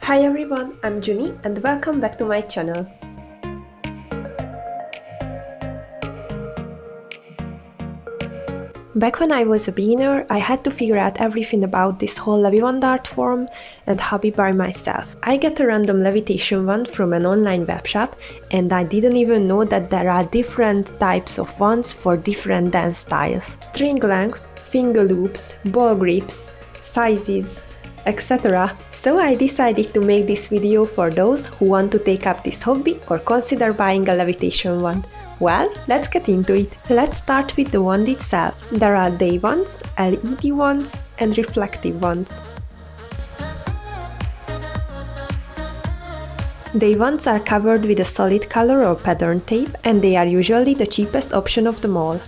Hi everyone, I'm Juny and welcome back to my channel. Back when I was a beginner, I had to figure out everything about this whole leviwand art form and hobby by myself. I get a random levitation wand from an online webshop and I didn't even know that there are different types of wands for different dance styles. String length, finger loops, ball grips, sizes, etc. So I decided to make this video for those who want to take up this hobby or consider buying a levitation wand. Well, let's get into it. Let's start with the wand itself. There are Daywands, LED wands and reflective wands. Daywands are covered with a solid color or pattern tape and they are usually the cheapest option of them all.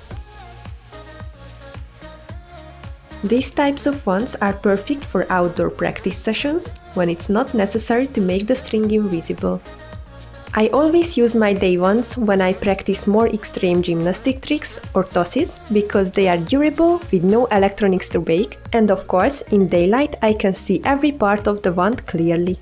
These types of wands are perfect for outdoor practice sessions when it's not necessary to make the string invisible. I always use my Daywands when I practice more extreme gymnastic tricks or tosses because they are durable with no electronics to break, and of course in daylight I can see every part of the wand clearly.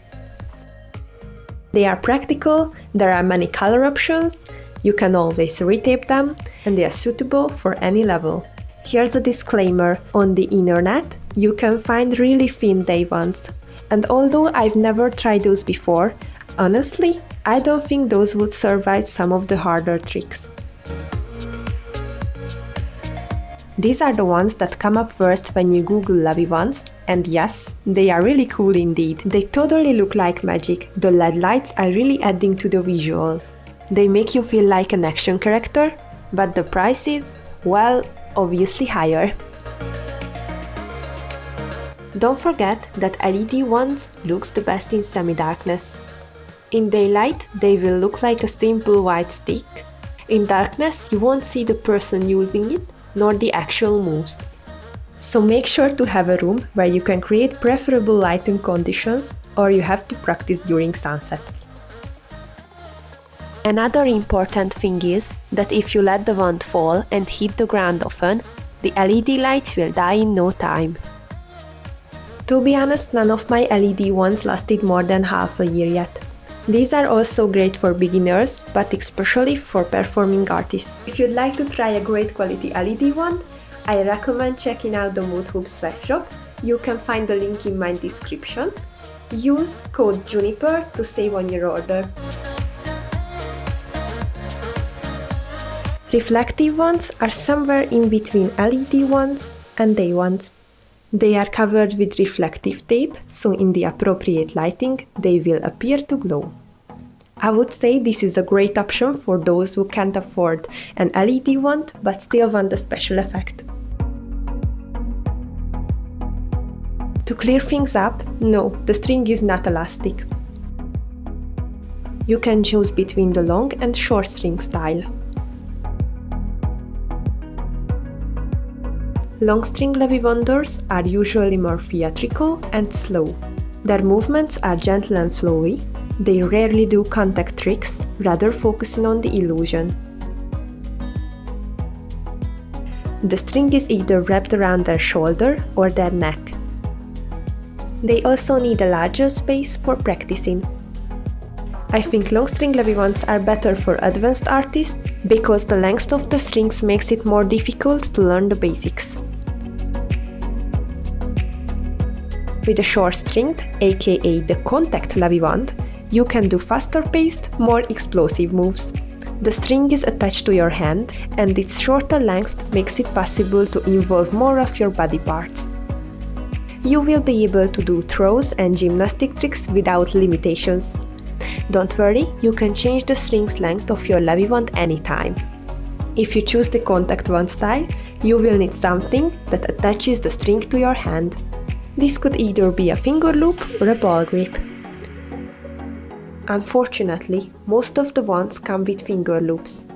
They are practical, there are many color options, you can always retape them, and they are suitable for any level. Here's a disclaimer, on the internet you can find really thin Daywands, and although I've never tried those before, honestly, I don't think those would survive some of the harder tricks. These are the ones that come up first when you Google leviwands, and yes, they are really cool indeed. They totally look like magic, the LED lights are really adding to the visuals. They make you feel like an action character, but the price is, well, obviously higher. Don't forget that LED wands looks the best in semi-darkness. In daylight, they will look like a simple white stick. In darkness, you won't see the person using it, nor the actual moves. So make sure to have a room where you can create preferable lighting conditions, or you have to practice during sunset. Another important thing is that if you let the wand fall and hit the ground often, the LED lights will die in no time. To be honest, none of my LED wands lasted more than half a year yet. These are also great for beginners, but especially for performing artists. If you'd like to try a great quality LED wand, I recommend checking out the Mood Hoops webshop. You can find the link in my description. Use code JUNIPER to save on your order. Reflective wands are somewhere in between LED wands and Daywands. They are covered with reflective tape, so in the appropriate lighting, they will appear to glow. I would say this is a great option for those who can't afford an LED wand but still want a special effect. To clear things up, no, the string is not elastic. You can choose between the long and short string style. Long string leviwanders are usually more theatrical and slow. Their movements are gentle and flowy. They rarely do contact tricks, rather focusing on the illusion. The string is either wrapped around their shoulder or their neck. They also need a larger space for practicing. I think long string leviwands are better for advanced artists because the length of the strings makes it more difficult to learn the basics. With a short string, aka the contact leviwand, you can do faster-paced, more explosive moves. The string is attached to your hand, and its shorter length makes it possible to involve more of your body parts. You will be able to do throws and gymnastic tricks without limitations. Don't worry, you can change the string's length of your leviwand anytime. If you choose the contact wand style, you will need something that attaches the string to your hand. This could either be a finger loop or a ball grip. Unfortunately, most of the wands come with finger loops.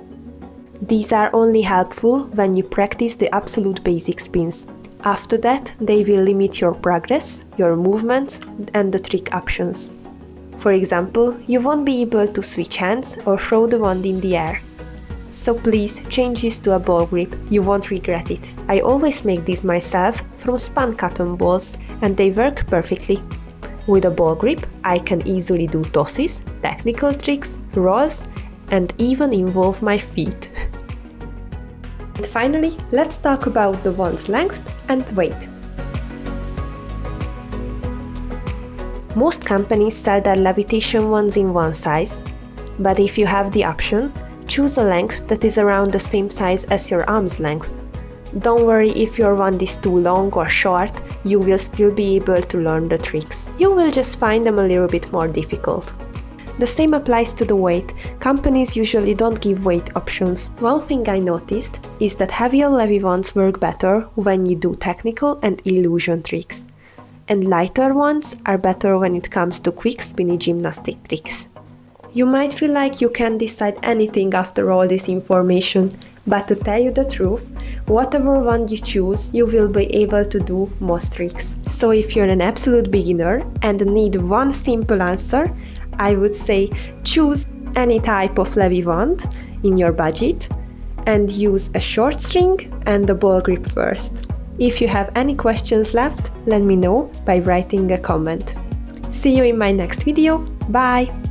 These are only helpful when you practice the absolute basic spins. After that, they will limit your progress, your movements, and the trick options. For example, you won't be able to switch hands or throw the wand in the air. So please change this to a ball grip, you won't regret it. I always make these myself from spun cotton balls and they work perfectly. With a ball grip, I can easily do tosses, technical tricks, rolls, and even involve my feet. And finally, let's talk about the wand's length and weight. Most companies sell their levitation wands in one size, but if you have the option, choose a length that is around the same size as your arm's length. Don't worry if your wand is too long or short, you will still be able to learn the tricks. You will just find them a little bit more difficult. The same applies to the weight. Companies usually don't give weight options. One thing I noticed is that heavier leviwands work better when you do technical and illusion tricks, and lighter ones are better when it comes to quick spinny gymnastic tricks. You might feel like you can't decide anything after all this information, but to tell you the truth, whatever wand you choose, you will be able to do most tricks. So if you're an absolute beginner and need one simple answer, I would say choose any type of levy wand in your budget and use a short string and a ball grip first. If you have any questions left, let me know by writing a comment. See you in my next video. Bye!